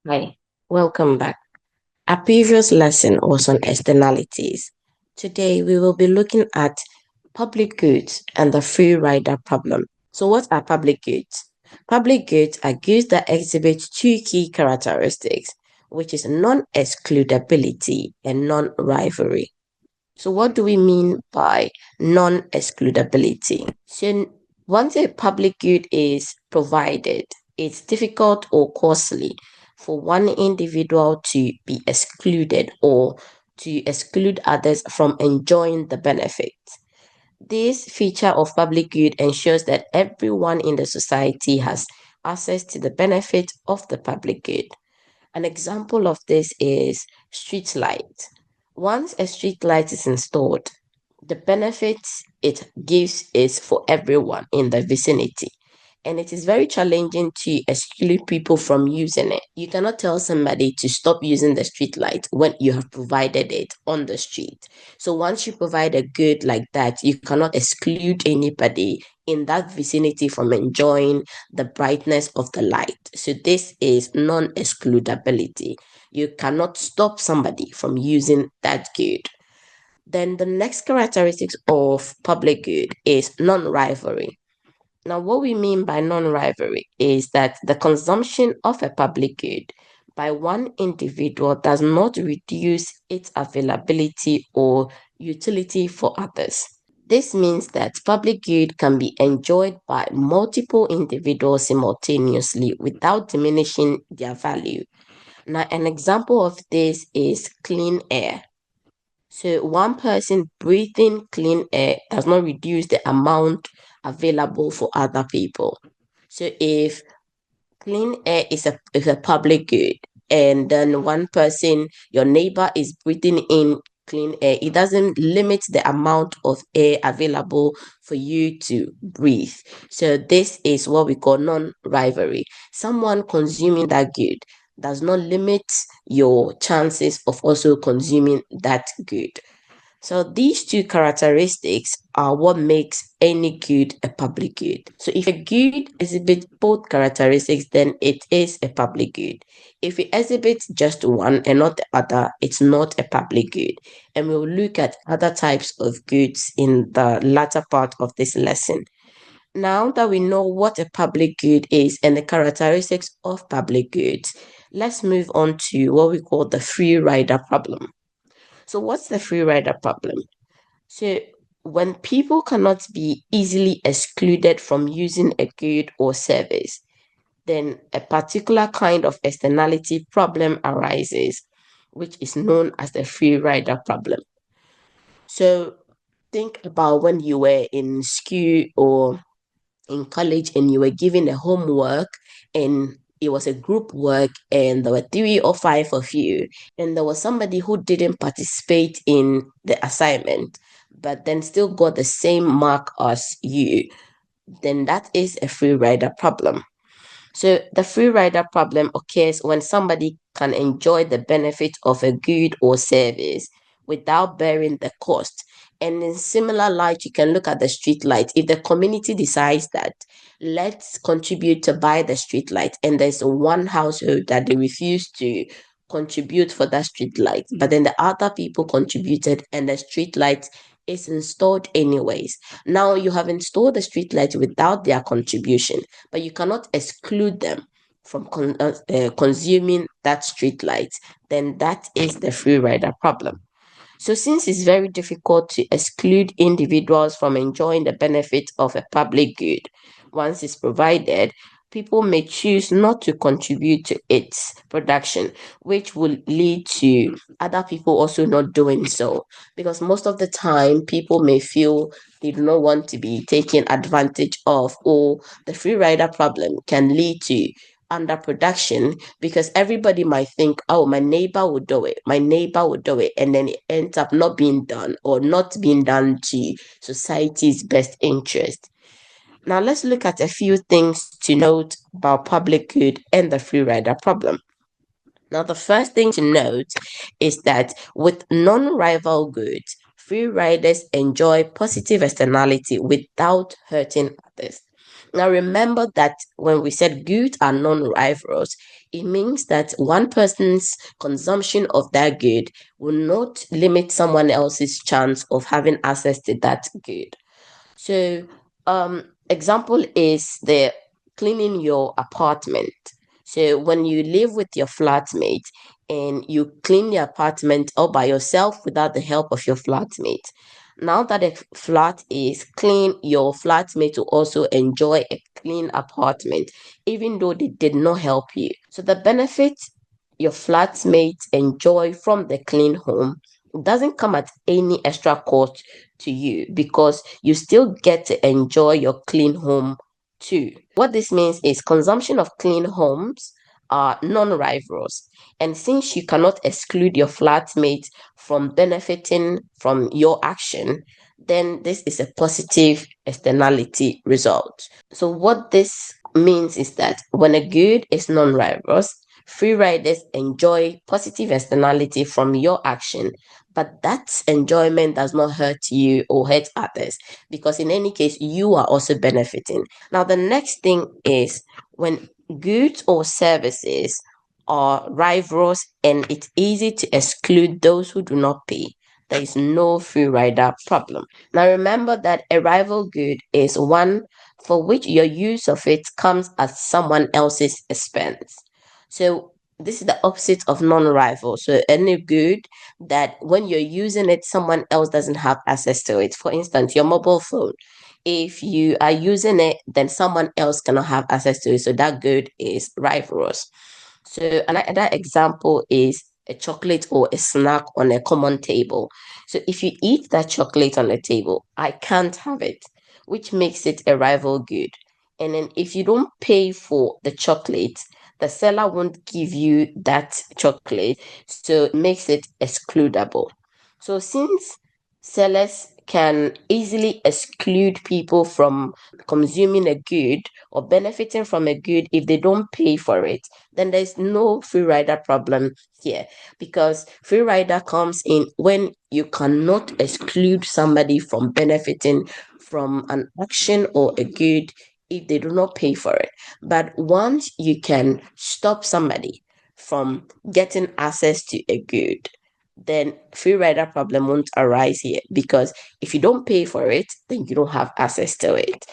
Hi, welcome back. Our previous lesson was on externalities. Today we will be looking at public goods and the free rider problem. So, what are public goods? Public goods are goods that exhibit two key characteristics, which is non excludability and non rivalry. So, what do we mean by non excludability? So, once a public good is provided, it's difficult or costly for one individual to be excluded or to exclude others from enjoying the benefits. This feature of public good ensures that everyone in the society has access to the benefit of the public good. An example of this is street light. Once a street light is installed, the benefits it gives is for everyone in the vicinity. And it is very challenging to exclude people from using it. You cannot tell somebody to stop using the street light when you have provided it on the street. So once you provide a good like that, you cannot exclude anybody in that vicinity from enjoying the brightness of the light. So this is non-excludability. You cannot stop somebody from using that good. Then the next characteristics of public good is non-rivalry. Now, what we mean by non-rivalry is that the consumption of a public good by one individual does not reduce its availability or utility for others. This means that public good can be enjoyed by multiple individuals simultaneously without diminishing their value. Now, an example of this is clean air. So one person breathing clean air does not reduce the amount available for other people. So if clean air is a public good, and then one person, your neighbor, is breathing in clean air, it doesn't limit the amount of air available for you to breathe. So this is what we call non-rivalry. Someone consuming that good does not limit your chances of also consuming that good. So these two characteristics are what makes any good a public good. So if a good exhibits both characteristics, then it is a public good. If it exhibits just one and not the other, it's not a public good. And we'll look at other types of goods in the latter part of this lesson. Now that we know what a public good is and the characteristics of public goods, let's move on to what we call the free rider problem. So what's the free rider problem? So, when people cannot be easily excluded from using a good or service, then a particular kind of externality problem arises, which is known as the free rider problem. So, think about when you were in school or in college and you were given a homework and it was a group work and there were three or five of you and there was somebody who didn't participate in the assignment but then still got the same mark as you, then that is a free rider problem. So the free rider problem occurs when somebody can enjoy the benefit of a good or service without bearing the cost. And in similar light, you can look at the street light. If the community decides that let's contribute to buy the street light, and there's one household that they refuse to contribute for that street light, but then the other people contributed and the street light is installed anyways. Now you have installed the street light without their contribution, but you cannot exclude them from consuming that street light, then that is the free rider problem. So, since it's very difficult to exclude individuals from enjoying the benefits of a public good once it's provided, people may choose not to contribute to its production, which will lead to other people also not doing so. Because most of the time, people may feel they do not want to be taken advantage of, or the free rider problem can lead to underproduction because everybody might think, oh, my neighbor will do it, my neighbor will do it, and then it ends up not being done or not being done to society's best interest. Now, let's look at a few things to note about public good and the free rider problem. Now, the first thing to note is that with non rival goods, free riders enjoy positive externality without hurting others. Now, remember that when we said goods are non-rivalrous, it means that one person's consumption of that good will not limit someone else's chance of having access to that good. So, example is the cleaning your apartment. So, when you live with your flatmate and you clean the apartment all by yourself without the help of your flatmate, now that the flat is clean, your flatmate will also enjoy a clean apartment, even though they did not help you. So, the benefit your flatmates enjoy from the clean home doesn't come at any extra cost to you because you still get to enjoy your clean home too. What this means is consumption of clean homes are non-rivalrous. And since you cannot exclude your flatmate from benefiting from your action, then this is a positive externality result. So what this means is that when a good is non-rivalrous, free riders enjoy positive externality from your action, but that enjoyment does not hurt you or hurt others because in any case you are also benefiting. Now the next thing is when goods or services are rivalrous and it's easy to exclude those who do not pay, there is no free rider problem. Now remember that a rival good is one for which your use of it comes at someone else's expense. So this is the opposite of non-rival. So any good that when you're using it, someone else doesn't have access to it. For instance, your mobile phone. If you are using it, then someone else cannot have access to it. So that good is rivalrous. So another example is a chocolate or a snack on a common table. So if you eat that chocolate on the table, I can't have it, which makes it a rival good. And then if you don't pay for the chocolate, the seller won't give you that chocolate. So it makes it excludable. So since sellers can easily exclude people from consuming a good or benefiting from a good if they don't pay for it, then there's no free rider problem here because free rider comes in when you cannot exclude somebody from benefiting from an action or a good if they do not pay for it. But once you can stop somebody from getting access to a good, then free rider problem won't arise here because if you don't pay for it, then you don't have access to it.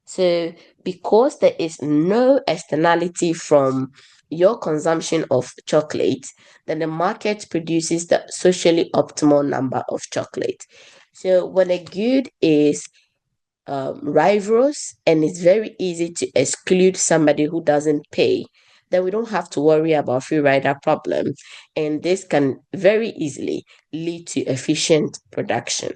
So, because there is no externality from your consumption of chocolate, then the market produces the socially optimal number of chocolate. So, when a good is rivalrous and it's very easy to exclude somebody who doesn't pay, then we don't have to worry about free rider problem. And this can very easily lead to efficient production.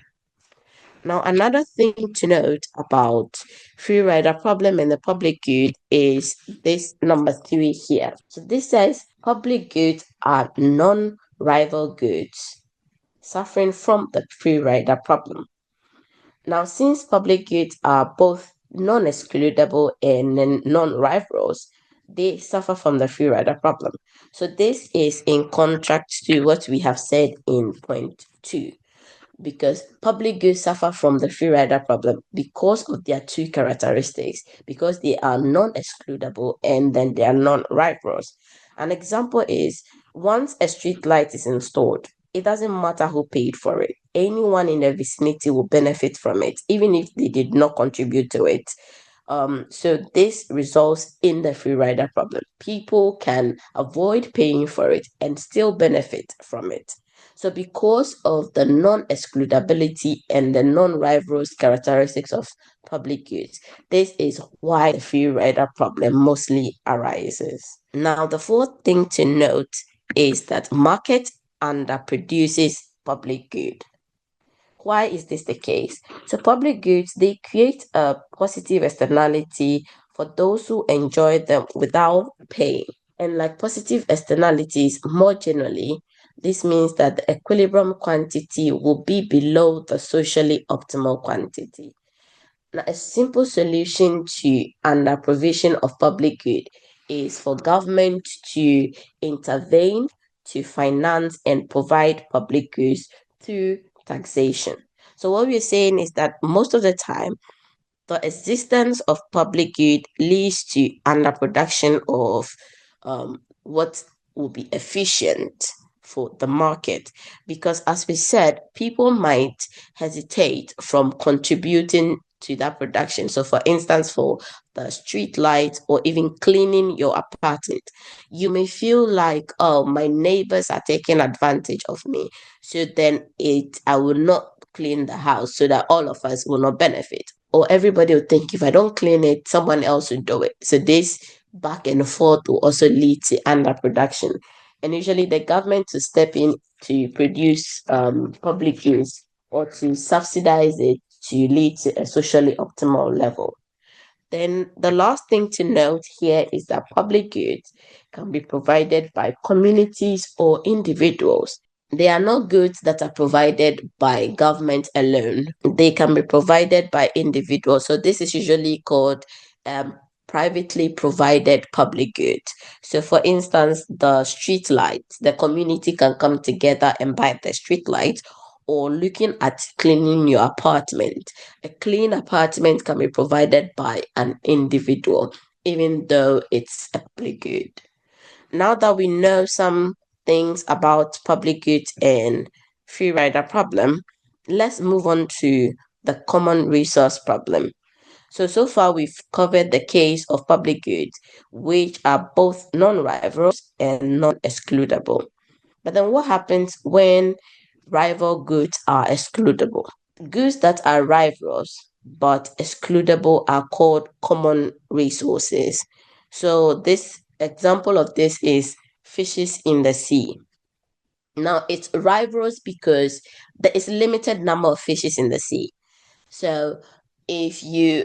Now, another thing to note about free rider problem and the public good is this number 3 here. So this says public goods are non-rival goods suffering from the free rider problem. Now, since public goods are both non-excludable and non-rivalrous, they suffer from the free rider problem. So this is in contrast to what we have said in point 2 because public goods suffer from the free rider problem because of their two characteristics, because they are non-excludable and then they are non-rivalrous. An example is once a street light is installed, it doesn't matter who paid for it. Anyone in the vicinity will benefit from it, even if they did not contribute to it. So this results in the free rider problem. People can avoid paying for it and still benefit from it. So because of the non-excludability and the non-rivalrous characteristics of public goods, this is why the free rider problem mostly arises. Now, the fourth thing to note is that market underproduces public good. Why is this the case? So public goods, they create a positive externality for those who enjoy them without paying. And like positive externalities, more generally, this means that the equilibrium quantity will be below the socially optimal quantity. Now, a simple solution to under provision of public good is for government to intervene to finance and provide public goods through taxation. So what we're saying is that most of the time, The existence of public good leads to underproduction of what will be efficient for the market, because as we said, people might hesitate from contributing to that production. So for instance, for the street light or even cleaning your apartment, you may feel like, oh, my neighbors are taking advantage of me, so then it I will not clean the house so that all of us will not benefit. Or everybody will think, if I don't clean it, someone else will do it. So this back and forth will also lead to underproduction. And usually the government to step in to produce public goods or to subsidize it to lead to a socially optimal level. Then the last thing to note here is that public goods can be provided by communities or individuals. They are not goods that are provided by government alone. They can be provided by individuals. So this is usually called privately provided public goods. So for instance, the street lights, the community can come together and buy the street lights, or looking at cleaning your apartment. A clean apartment can be provided by an individual, even though it's a public good. Now that we know some things about public goods and free rider problem, let's move on to the common resource problem. So far we've covered the case of public goods, which are both non-rivalrous and non-excludable. But then what happens when rival goods are excludable? Goods that are rivalrous but excludable are called common resources. So this example of this is fishes in the sea. Now it's rivalrous because there is limited number of fishes in the sea. So if you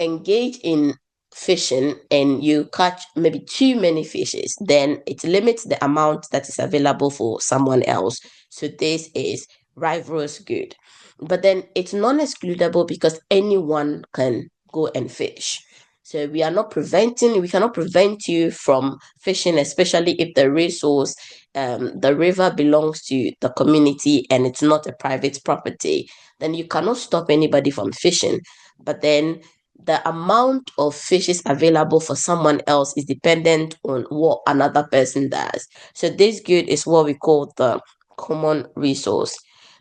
engage in fishing and you catch maybe too many fishes, then it limits the amount that is available for someone else. So this is rivalrous good. But then it's non-excludable because anyone can go and fish. So we cannot prevent you from fishing, especially if the resource, the river belongs to the community and it's not a private property. Then you cannot stop anybody from fishing. But then the amount of fishes available for someone else is dependent on what another person does. So this good is what we call the common resource.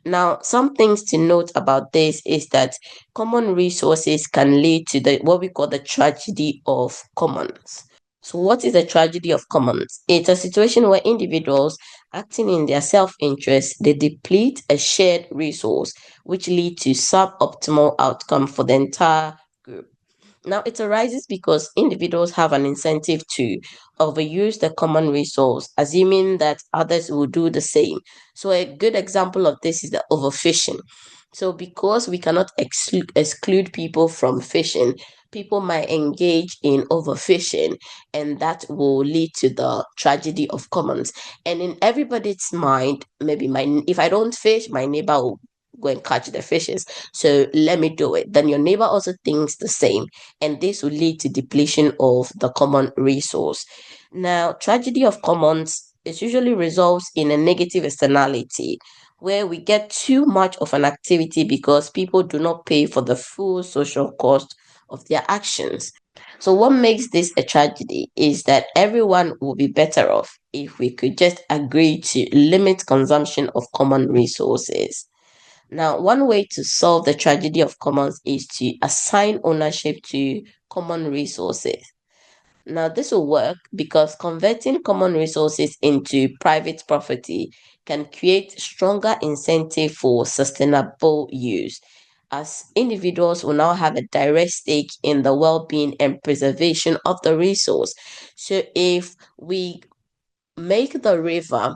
Now, some things to note about this is that common resources can lead to the what we call the tragedy of commons. So what is the tragedy of commons? It's a situation where individuals acting in their self-interest, they deplete a shared resource, which lead to suboptimal outcome for the entire group. Now, it arises because individuals have an incentive to overuse the common resource, assuming that others will do the same. So, a good example of this is the overfishing. So, because we cannot exclude people from fishing, people might engage in overfishing, and that will lead to the tragedy of commons. And in everybody's mind, maybe if I don't fish, my neighbor will go and catch the fishes. So let me do it. Then your neighbor also thinks the same, and this will lead to depletion of the common resource. Now, tragedy of commons is usually results in a negative externality where we get too much of an activity because people do not pay for the full social cost of their actions. So, what makes this a tragedy is that everyone will be better off if we could just agree to limit consumption of common resources. Now, one way to solve the tragedy of commons is to assign ownership to common resources. Now, this will work because converting common resources into private property can create stronger incentive for sustainable use, as individuals will now have a direct stake in the well-being and preservation of the resource. So, if we make the river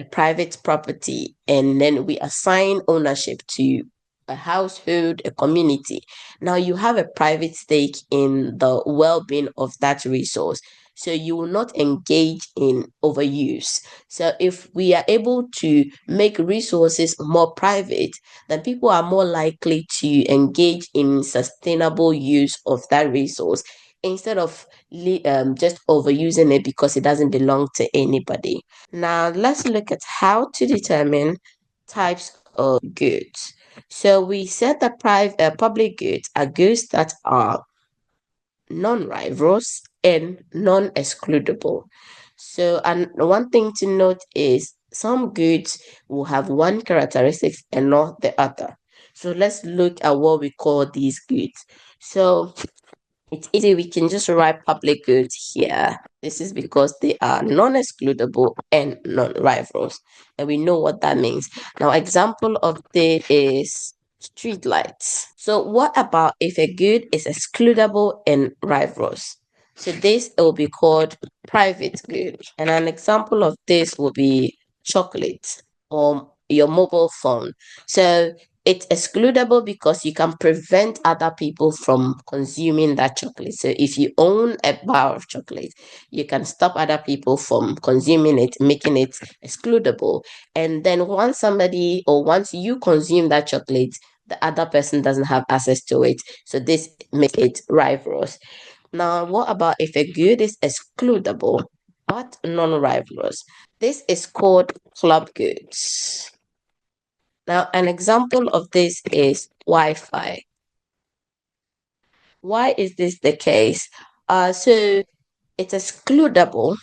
a private property and then we assign ownership to a household, a community, now you have a private stake in the well-being of that resource, so you will not engage in overuse. So if we are able to make resources more private, then people are more likely to engage in sustainable use of that resource instead of just overusing it because it doesn't belong to anybody. Now, let's look at how to determine types of goods. So we said that public goods are goods that are non-rivalrous and non-excludable. So, and one thing to note is some goods will have one characteristics and not the other. So let's look at what we call these goods. So it's easy, we can just write public goods here. This is because they are non-excludable and non-rivalrous. And we know what that means. Now, example of this is street lights. So what about if a good is excludable and rivalrous? So this will be called private good. And an example of this will be chocolate or your mobile phone. So it's excludable because you can prevent other people from consuming that chocolate. So if you own a bar of chocolate, you can stop other people from consuming it, making it excludable. And then once you consume that chocolate, the other person doesn't have access to it. So this makes it rivalrous. Now, what about if a good is excludable but non-rivalrous? This is called club goods. Now, an example of this is Wi-Fi. Why is this the case? So it's excludable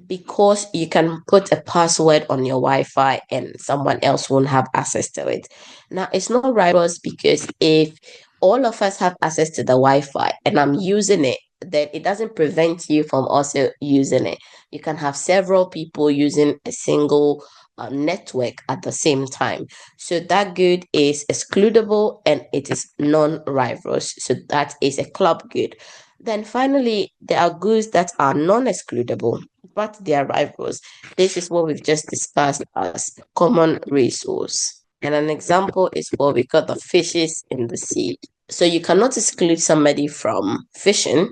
because you can put a password on your Wi-Fi and someone else won't have access to it. Now, it's not rivalrous because if all of us have access to the Wi-Fi and I'm using it, then it doesn't prevent you from also using it. You can have several people using a single network at the same time. So that good is excludable and it is non-rivalrous. So that is a club good. Then finally, there are goods that are non-excludable, but they are rivalrous. This is what we've just discussed as common resource. And an example is what we call the fishes in the sea. So you cannot exclude somebody from fishing,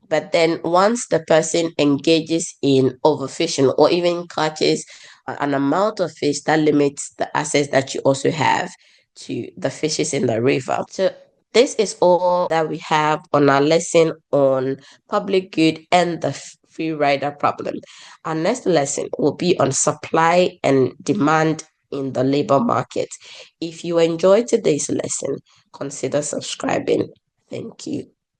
but then once the person engages in overfishing or even catches an amount of fish that limits the access that you also have to the fishes in the river. So this is all that we have on our lesson on public good and the free rider problem. Our next lesson will be on supply and demand in the labor market. If you enjoyed today's lesson, consider subscribing. Thank you.